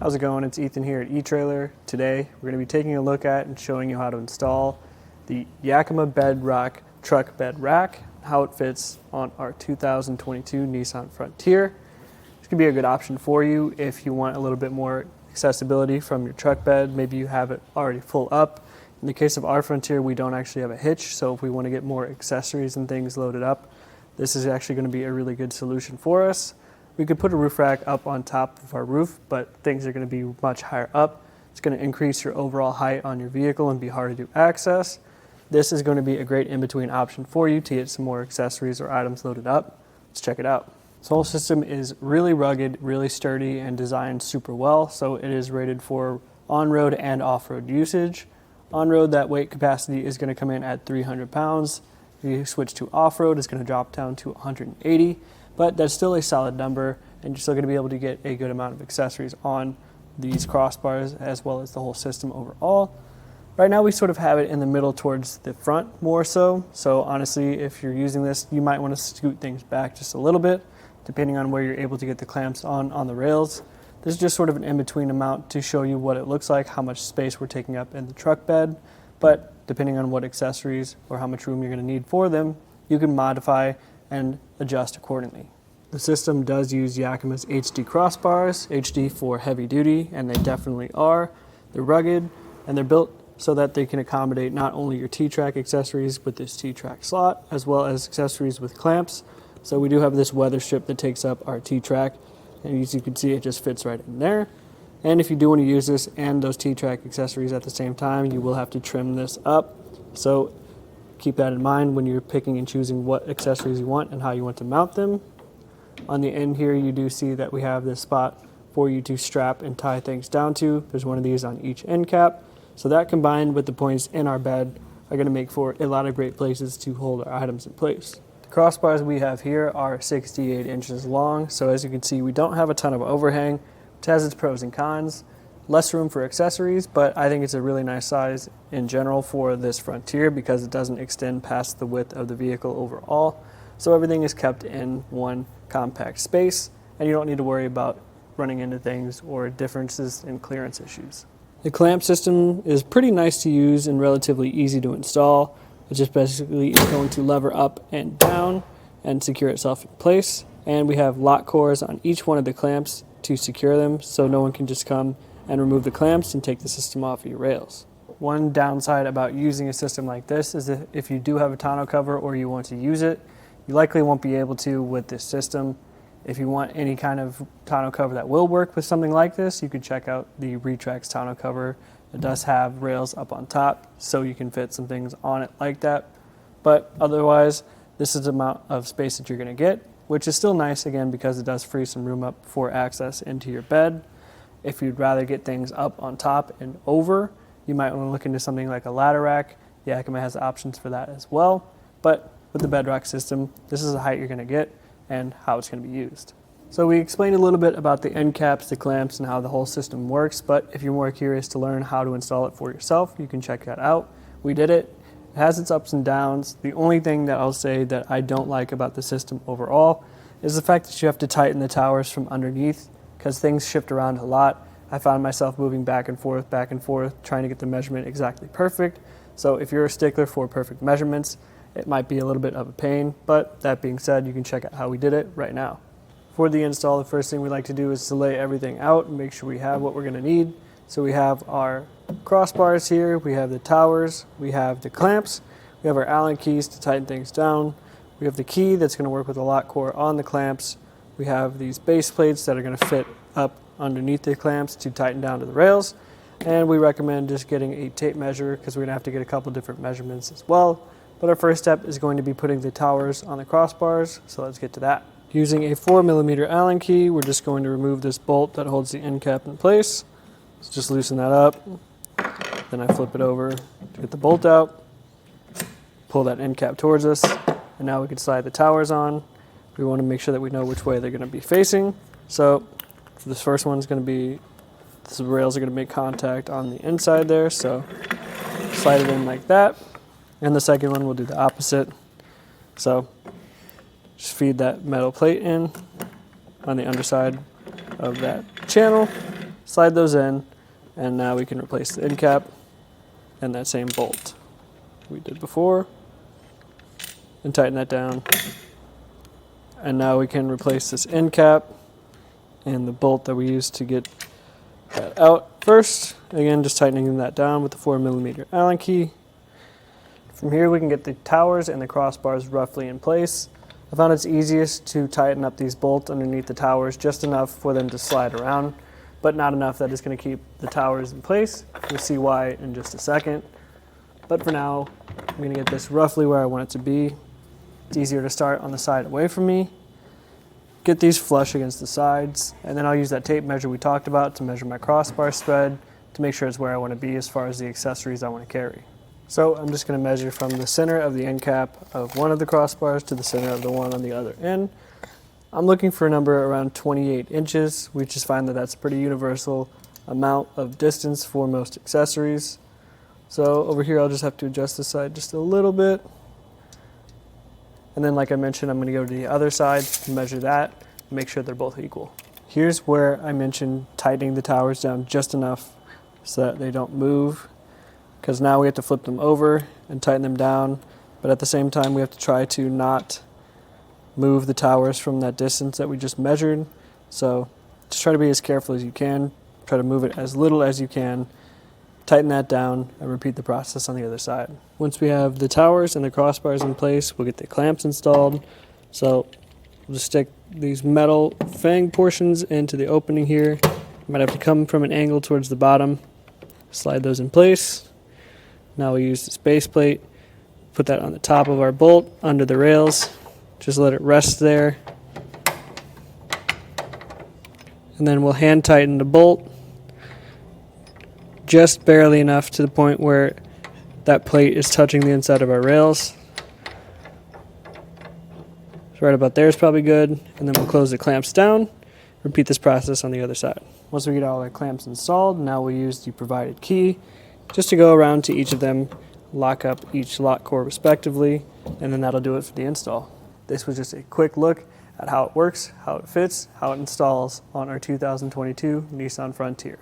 How's it going? It's Ethan here at eTrailer. Today we're going to be taking a look at and showing you how to install the Yakima BedRock truck bed rack, how it fits on our 2022 Nissan Frontier. This could be a good option for you if you want a little bit more accessibility from your truck bed. Maybe you have it already full up. In the case of our Frontier, we don't actually have a hitch, so if we want to get more accessories and things loaded up, this is actually going to be a really good solution for us. We could put a roof rack up on top of our roof, but things are going to be much higher up. It's going to increase your overall height on your vehicle and be hard to access. This is going to be a great in-between option for you to get some more accessories or items loaded up. Let's check it out. This whole system is really rugged, really sturdy, and designed super well, so it is rated for on-road and off-road usage. On-road, that weight capacity is going to come in at 300 pounds. If you switch to off-road, it's going to drop down to 180. But that's still a solid number, and you're still going to be able to get a good amount of accessories on these crossbars as well as the whole system overall. Right now we sort of have it in the middle towards the front more so. So honestly, if you're using this, you might want to scoot things back just a little bit, depending on where you're able to get the clamps on the rails. This is just sort of an in-between amount to show you what it looks like, how much space we're taking up in the truck bed. But depending on what accessories or how much room you're going to need for them, you can modify and adjust accordingly. The system does use Yakima's HD crossbars, HD for heavy duty, and they definitely are. They're rugged and they're built so that they can accommodate not only your T-track accessories with this T-track slot, as well as accessories with clamps. So we do have this weather strip that takes up our T-track, and as you can see, it just fits right in there. And if you do want to use this and those T-track accessories at the same time, you will have to trim this up. So keep that in mind when you're picking and choosing what accessories you want and how you want to mount them. On the end here, you do see that we have this spot for you to strap and tie things down to. There's one of these on each end cap. So that combined with the points in our bed are going to make for a lot of great places to hold our items in place. The crossbars we have here are 68 inches long. So as you can see, we don't have a ton of overhang, which has its pros and cons. Less room for accessories, but I think it's a really nice size in general for this Frontier because it doesn't extend past the width of the vehicle overall. So everything is kept in one compact space, and you don't need to worry about running into things or differences in clearance issues. The clamp system is pretty nice to use and relatively easy to install. It just basically is going to lever up and down and secure itself in place. And we have lock cores on each one of the clamps to secure them, so no one can just come and remove the clamps and take the system off of your rails. One downside about using a system like this is that if you do have a tonneau cover or you want to use it, you likely won't be able to with this system. If you want any kind of tonneau cover that will work with something like this, you can check out the Retrax tonneau cover. It does have rails up on top, so you can fit some things on it like that. But otherwise, this is the amount of space that you're going to get, which is still nice again because it does free some room up for access into your bed. If you'd rather get things up on top and over, you might want to look into something like a ladder rack. Yakima has options for that as well. But with the BedRock system, this is the height you're going to get and how it's going to be used. So we explained a little bit about the end caps, the clamps, and how the whole system works. But if you're more curious to learn how to install it for yourself, you can check that out. We did it. It has its ups and downs. The only thing that I'll say that I don't like about the system overall is the fact that you have to tighten the towers from underneath, because things shift around a lot. I found myself moving back and forth, trying to get the measurement exactly perfect. So if you're a stickler for perfect measurements, it might be a little bit of a pain, but that being said, you can check out how we did it right now. For the install, the first thing we like to do is to lay everything out and make sure we have what we're going to need. So we have our crossbars here, we have the towers, we have the clamps, we have our Allen keys to tighten things down, we have the key that's going to work with the lock core on the clamps. We have these base plates that are going to fit up underneath the clamps to tighten down to the rails. And we recommend just getting a tape measure because we're going to have to get a couple different measurements as well. But our first step is going to be putting the towers on the crossbars, so let's get to that. Using a 4mm Allen key, we're just going to remove this bolt that holds the end cap in place. Let's just loosen that up. Then I flip it over to get the bolt out, pull that end cap towards us, and now we can slide the towers on. We want to make sure that we know which way they're going to be facing. So this first one's going to be, the rails are going to make contact on the inside there, so slide it in like that. And the second one we'll do the opposite. So just feed that metal plate in on the underside of that channel. Slide those in, and now we can replace the end cap and that same bolt we did before, and tighten that down. And now we can replace this end cap and the bolt that we used to get that out first. Again, just tightening that down with the 4mm Allen key. From here we can get the towers and the crossbars roughly in place. I found it's easiest to tighten up these bolts underneath the towers just enough for them to slide around, but not enough that it's going to keep the towers in place. You'll see why in just a second. But for now, I'm going to get this roughly where I want it to be. It's easier to start on the side away from me. Get these flush against the sides, and then I'll use that tape measure we talked about to measure my crossbar spread to make sure it's where I want to be as far as the accessories I want to carry. So I'm just going to measure from the center of the end cap of one of the crossbars to the center of the one on the other end. I'm looking for a number around 28 inches. We just find that that's a pretty universal amount of distance for most accessories. So over here I'll just have to adjust this side just a little bit. And then like I mentioned, I'm going to go to the other side and measure that and make sure they're both equal. Here's where I mentioned tightening the towers down just enough so that they don't move, because now we have to flip them over and tighten them down, but at the same time we have to try to not move the towers from that distance that we just measured. So just try to be as careful as you can, try to move it as little as you can, tighten that down, and repeat the process on the other side. Once we have the towers and the crossbars in place, we'll get the clamps installed. So we'll just stick these metal fang portions into the opening here. You might have to come from an angle towards the bottom, slide those in place. Now we use this base plate, put that on the top of our bolt under the rails, just let it rest there. And then we'll hand tighten the bolt just barely enough to the point where that plate is touching the inside of our rails. So right about there is probably good. And then we'll close the clamps down. Repeat this process on the other side. Once we get all our clamps installed, now we'll use the provided key just to go around to each of them, lock up each lock core respectively, and then that'll do it for the install. This was just a quick look at how it works, how it fits, how it installs on our 2022 Nissan Frontier.